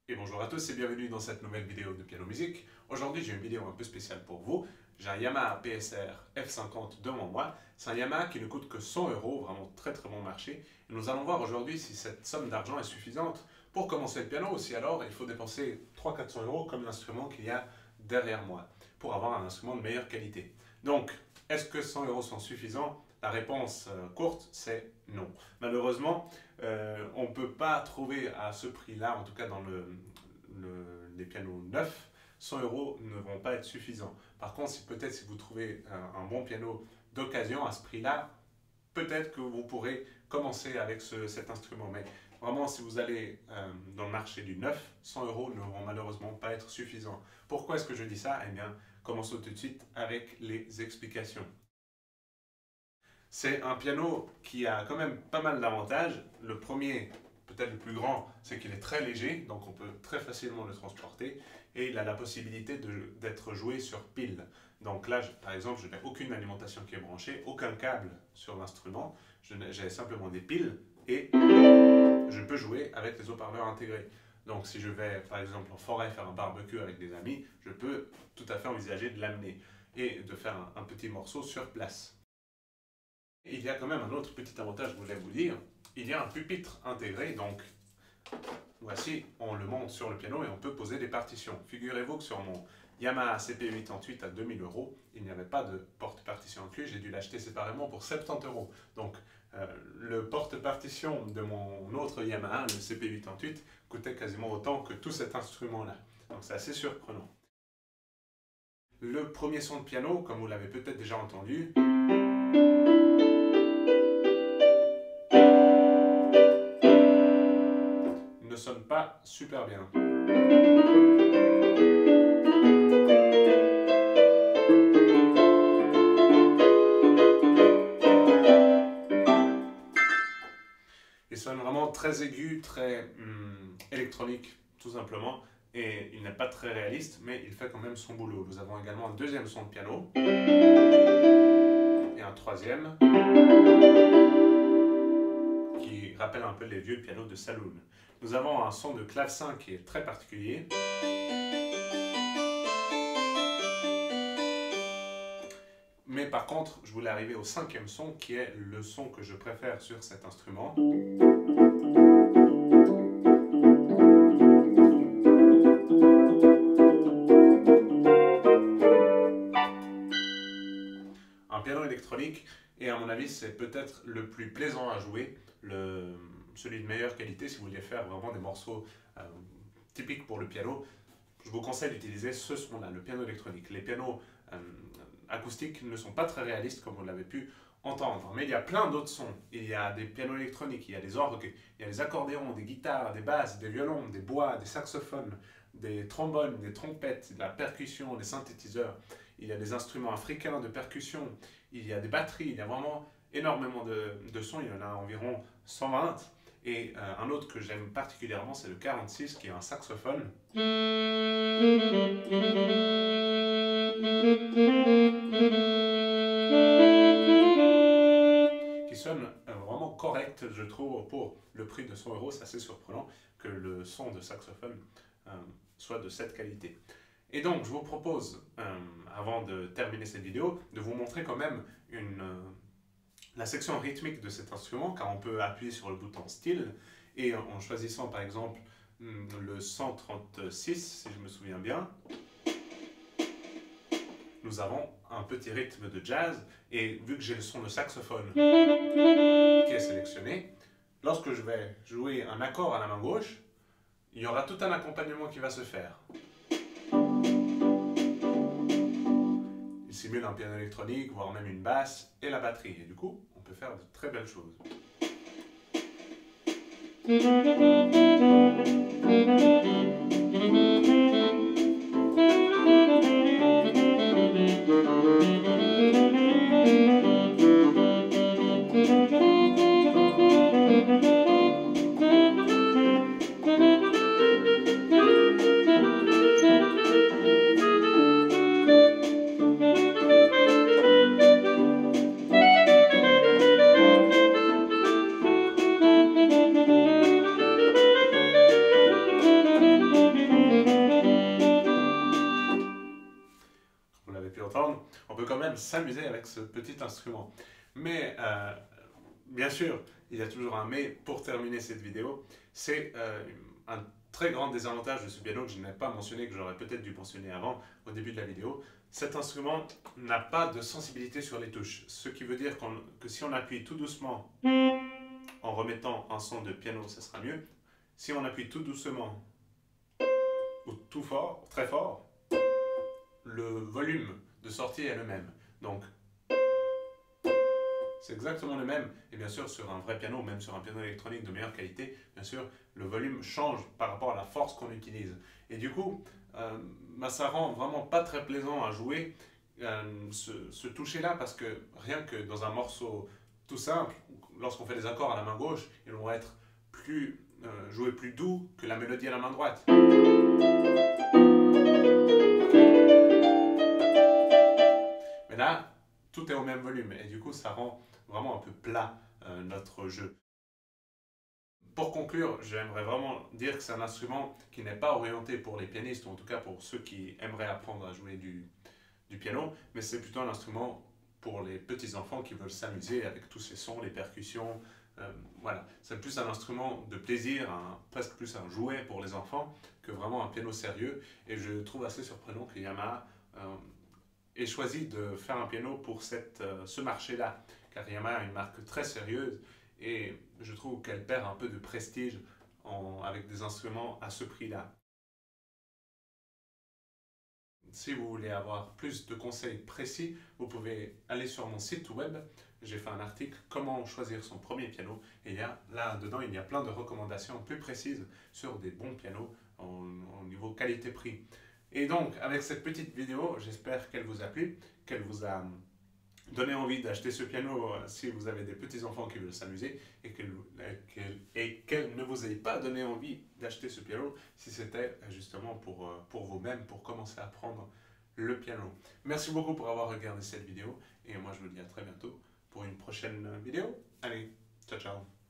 Et bonjour à tous et bienvenue dans cette nouvelle vidéo de Piano Musique. Aujourd'hui j'ai une vidéo un peu spéciale pour vous. J'ai un Yamaha PSR F50 devant moi. C'est un Yamaha qui ne coûte que 100 euros, vraiment très bon marché. Et nous allons voir aujourd'hui si cette somme d'argent est suffisante pour commencer le piano, ou si alors il faut dépenser 300-400 euros comme l'instrument qu'il y a derrière moi pour avoir un instrument de meilleure qualité. Donc, est-ce que 100 euros sont suffisants? La réponse courte, c'est non. Malheureusement, on ne peut pas trouver à ce prix-là, en tout cas dans les pianos neufs, 100 euros ne vont pas être suffisants. Par contre, peut-être si vous trouvez un bon piano d'occasion à ce prix-là, peut-être que vous pourrez commencer avec cet instrument. Mais vraiment, si vous allez dans le marché du neuf, 100 euros ne vont malheureusement pas être suffisants. Pourquoi est-ce que je dis ça? Eh bien, commençons tout de suite avec les explications. C'est un piano qui a quand même pas mal d'avantages. Le premier, peut-être le plus grand, c'est qu'il est très léger, donc on peut très facilement le transporter. Et il a la possibilité d'être joué sur pile. Donc là, par exemple, je n'ai aucune alimentation qui est branchée, aucun câble sur l'instrument. J'ai simplement des piles et je peux jouer avec les haut-parleurs intégrés. Donc si je vais, par exemple, en forêt faire un barbecue avec des amis, je peux tout à fait envisager de l'amener et de faire un petit morceau sur place. Il y a quand même un autre petit avantage, je voulais vous dire. Il y a un pupitre intégré, donc voici, on le monte sur le piano et on peut poser des partitions. Figurez-vous que sur mon Yamaha CP88 à 2000 euros, il n'y avait pas de porte-partition inclus, j'ai dû l'acheter séparément pour 70 euros. Donc le porte-partition de mon autre Yamaha, le CP88, coûtait quasiment autant que tout cet instrument-là. Donc c'est assez surprenant. Le premier son de piano, comme vous l'avez peut-être déjà entendu, ne sonne pas super bien. Il sonne vraiment très aigu, très électronique, tout simplement. Et il n'est pas très réaliste, mais il fait quand même son boulot. Nous avons également un deuxième son de piano. Et un troisième qui rappelle un peu les vieux pianos de saloon. Nous avons un son de clavecin qui est très particulier. Mais par contre, je voulais arriver au cinquième son qui est le son que je préfère sur cet instrument. Un piano électronique, et à mon avis, c'est peut-être le plus plaisant à jouer, celui de meilleure qualité si vous voulez faire vraiment des morceaux typiques pour le piano. Je vous conseille d'utiliser ce son-là, le piano électronique. Les pianos acoustiques ne sont pas très réalistes comme vous l'avez pu entendre, mais il y a plein d'autres sons. Il y a des pianos électroniques, il y a des orgues, il y a des accordéons, des guitares, des basses, des violons, des bois, des saxophones, des trombones, des trompettes, de la percussion, des synthétiseurs. Il y a des instruments africains de percussion, il y a des batteries, il y a vraiment énormément de sons, il y en a environ 120. Et un autre que j'aime particulièrement, c'est le 46, qui est un saxophone. Qui sonne vraiment correct, je trouve, pour le prix de 100 euros. C'est assez surprenant que le son de saxophone soit de cette qualité. Et donc, je vous propose, avant de terminer cette vidéo, de vous montrer quand même la section rythmique de cet instrument, car on peut appuyer sur le bouton style, et en choisissant par exemple le 136, si je me souviens bien, nous avons un petit rythme de jazz, et vu que j'ai le son de saxophone qui est sélectionné, lorsque je vais jouer un accord à la main gauche, il y aura tout un accompagnement qui va se faire. Il simule un piano électronique, voire même une basse et la batterie, et du coup, on peut faire de très belles choses. on peut quand même s'amuser avec ce petit instrument. Mais bien sûr, il y a toujours un mais pour terminer cette vidéo, c'est un très grand désavantage de ce piano que je n'ai pas mentionné, que j'aurais peut-être dû mentionner avant, au début de la vidéo. Cet instrument n'a pas de sensibilité sur les touches, ce qui veut dire que si on appuie tout doucement en remettant un son de piano, ce sera mieux. Si on appuie tout doucement ou tout fort, très fort, le volume de sortie est le même. Donc, c'est exactement le même. Et bien sûr, sur un vrai piano, même sur un piano électronique de meilleure qualité, bien sûr, le volume change par rapport à la force qu'on utilise. Et du coup, ça rend vraiment pas très plaisant à jouer ce toucher-là, parce que rien que dans un morceau tout simple, lorsqu'on fait des accords à la main gauche, ils vont être joués plus doux que la mélodie à la main droite. Mais là, tout est au même volume et du coup, ça rend vraiment un peu plat notre jeu. Pour conclure, j'aimerais vraiment dire que c'est un instrument qui n'est pas orienté pour les pianistes, ou en tout cas pour ceux qui aimeraient apprendre à jouer du piano, mais c'est plutôt un instrument pour les petits enfants qui veulent s'amuser avec tous ces sons, les percussions. Voilà, c'est plus un instrument de plaisir, presque plus un jouet pour les enfants que vraiment un piano sérieux. Et je trouve assez surprenant que Yamaha ait choisi de faire un piano pour ce marché-là, car Yamaha est une marque très sérieuse et je trouve qu'elle perd un peu de prestige avec des instruments à ce prix-là. Si vous voulez avoir plus de conseils précis, vous pouvez aller sur mon site web. J'ai fait un article comment choisir son premier piano et là-dedans il y a plein de recommandations plus précises sur des bons pianos au niveau qualité-prix. Et donc avec cette petite vidéo, j'espère qu'elle vous a plu, qu'elle vous a donné envie d'acheter ce piano si vous avez des petits-enfants qui veulent s'amuser et qu'elle ne vous ait pas donné envie d'acheter ce piano si c'était justement pour vous-même, pour commencer à apprendre le piano. Merci beaucoup pour avoir regardé cette vidéo et moi je vous dis à très bientôt pour une prochaine vidéo. Allez, ciao ciao!